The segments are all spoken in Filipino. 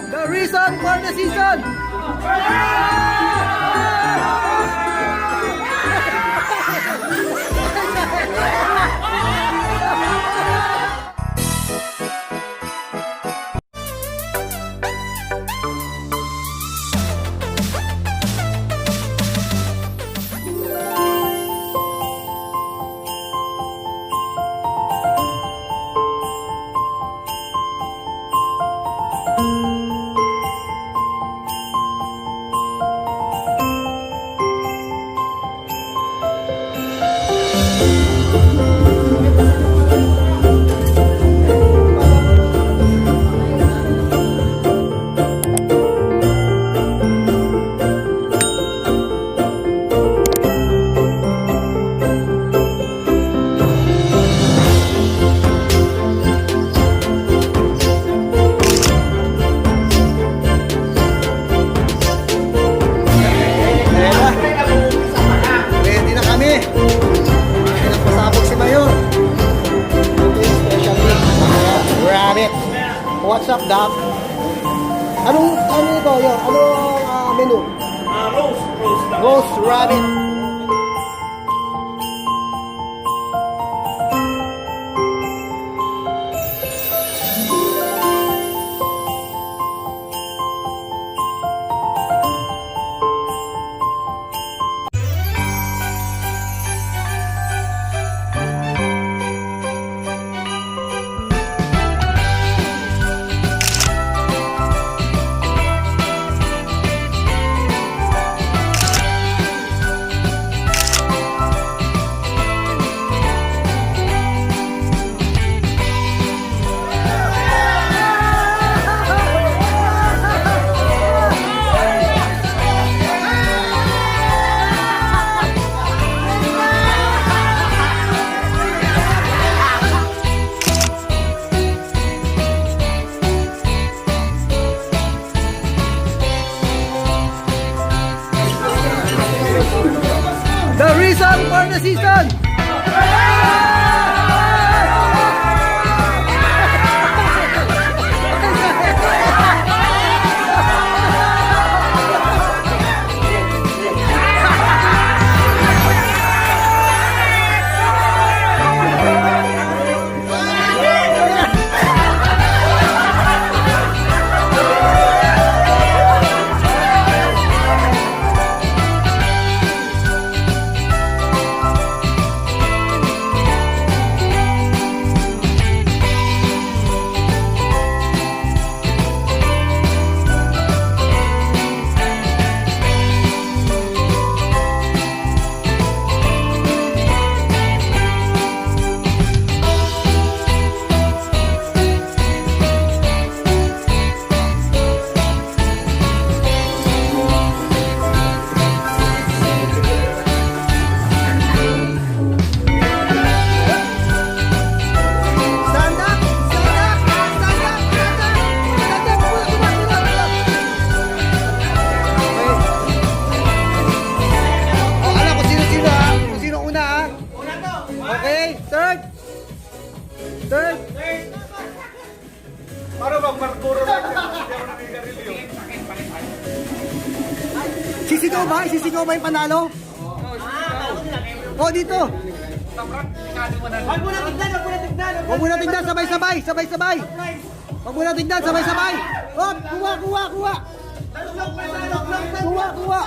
The reason for the season! What's up, Doc? Ano ito? Anong menu? Roast rabbit. The reason for the season! Third. Para mag-parkour lang yan. Hindi ako nakigarilyo. Sisigaw ba yung panalo? Oh, dito. Huwag mo na tignan. Huwag mo na tignan, sabay-sabay. Huwag mo na tignan, sabay-sabay. Oh, kuha. Kuha.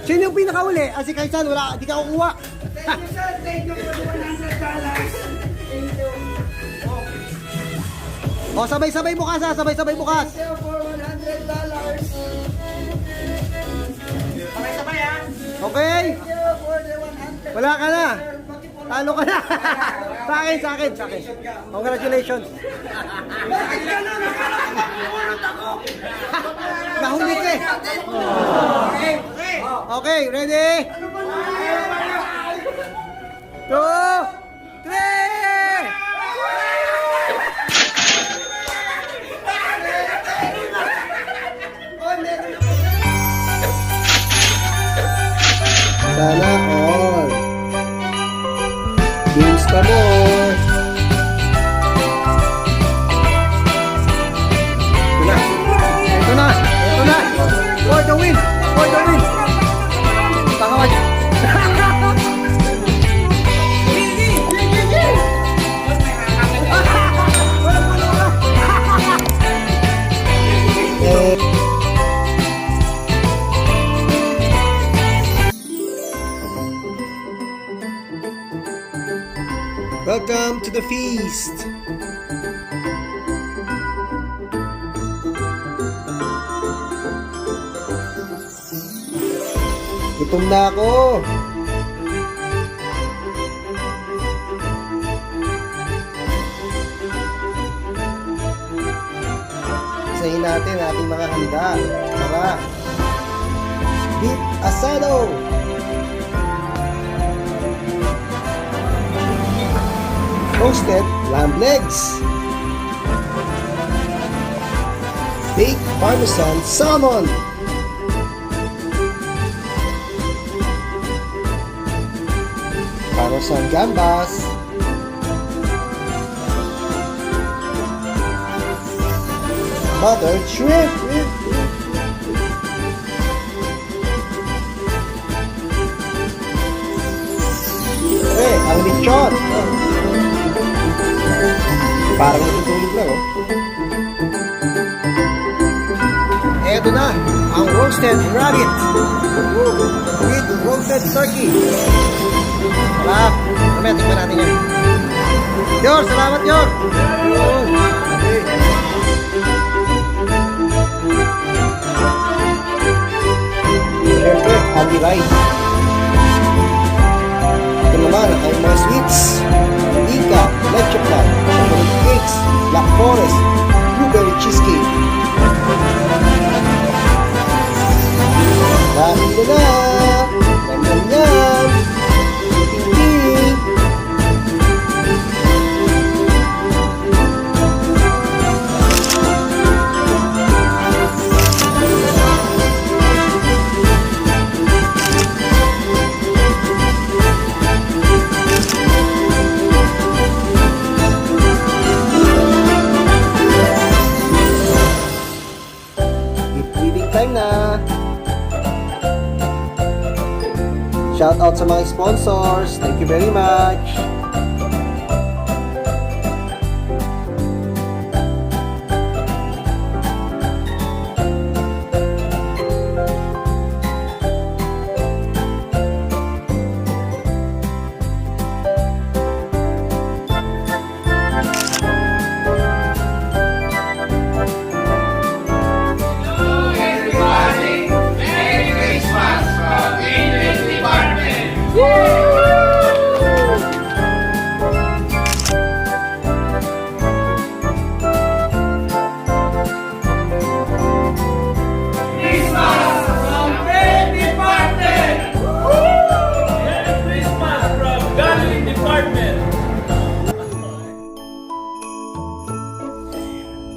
Sino yung pinakauli? Si Kaisan, wala, di ka kukuha. Thank you for the $100. Oh, sabay-sabay bukas ha, sabay-sabay bukas. Thank you for $100. Sabay-sabay ha. Okay? Thank you for the $100. Wala ka na. Talo ka na. Sa akin. Congratulations. Bakit ka na? Nakakapunod ako. Nahuli ka eh. Okay, ready? 2, 3. Sana all. kaway, Johnny. Takaway. Welcome to the feast! Gutom na ako! Isahin natin ating mga handa. Tara! Beef asado! Roasted lamb legs, baked parmesan salmon, parmesan gambas, buttered shrimp, ang lechon. Parang natutulog lang, oh. Eto na, ang roasted rabbit with roasted turkey. Sarap. Mamaya, tignan natin yan. Yor, salamat, Yor. Okay. Siyempre, happy rice. Ito naman ang mga sweets. Ika, leche plan, chocolate cakes, black forest, blueberry cheesecake. Kain na na! Yum yum yum! Ting-ting! Na. Shout out sa mga sponsors. Thank you very much.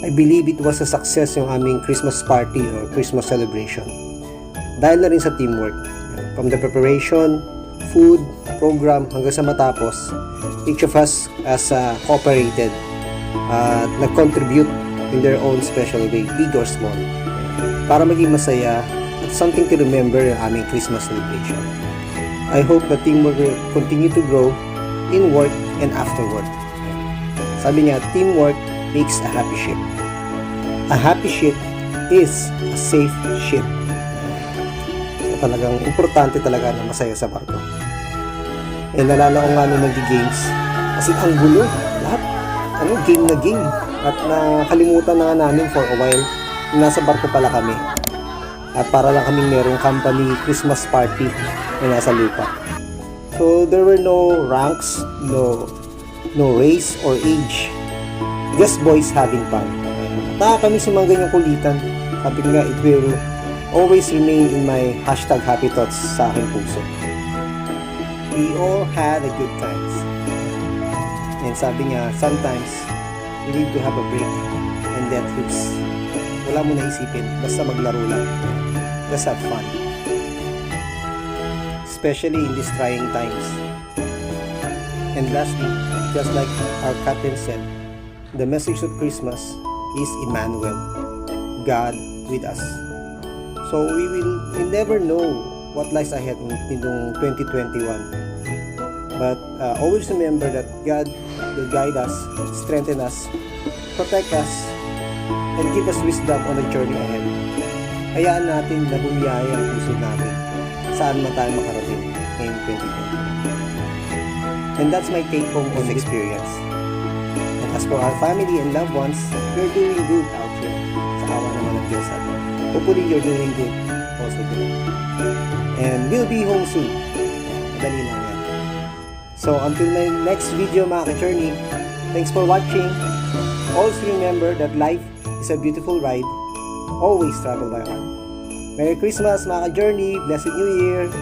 I believe it was a success yung aming Christmas party or Christmas celebration. Dahil na rin sa teamwork. From the preparation, food, program, hanggang sa matapos, each of us has cooperated at nag-contribute in their own special way, big or small, para maging masaya at something to remember yung aming Christmas celebration. I hope the teamwork will continue to grow in work and after work. Sabi nga, teamwork makes a happy ship. A happy ship is a safe ship. So talagang importante talaga na masaya sa barko. And nalala ko nga nung nag-games, kasi ang gulo, lahat, game na game. At nakalimutan na nga namin for a while, nasa barko pala kami. At para lang kaming merong company Christmas party na nasa lupa. So there were no ranks, no race or age. Just boys having fun. Kami sa mga ganyang kulitan. Sabi nga, it will always remain in my hashtag happy thoughts sa aking puso. We all had a good times. And sabi nga, sometimes you need to have a break and let loose. Wala mo na isipin, basta maglaro lang. Just have fun. Especially in these trying times. And lastly, just like our captain said, the message of Christmas is Emmanuel, God with us. So we never know what lies ahead in 2021. But always remember that God will guide us, strengthen us, protect us, and give us wisdom on the journey ahead. Hayaan natin na bumiyaya ang puso natin saan man tayo makarating ngayong 2020. And that's my take home on the experience. And as for our family and loved ones, we're doing good out here. Sa awa naman ng Diyos natin. Hopefully you're doing good also today. And we'll be home soon. Madali lang yan. So until my next video mga ka-journey, thanks for watching. Always remember that life is a beautiful ride. Always travel by heart. Merry Christmas mga ka-journey. Blessed New Year.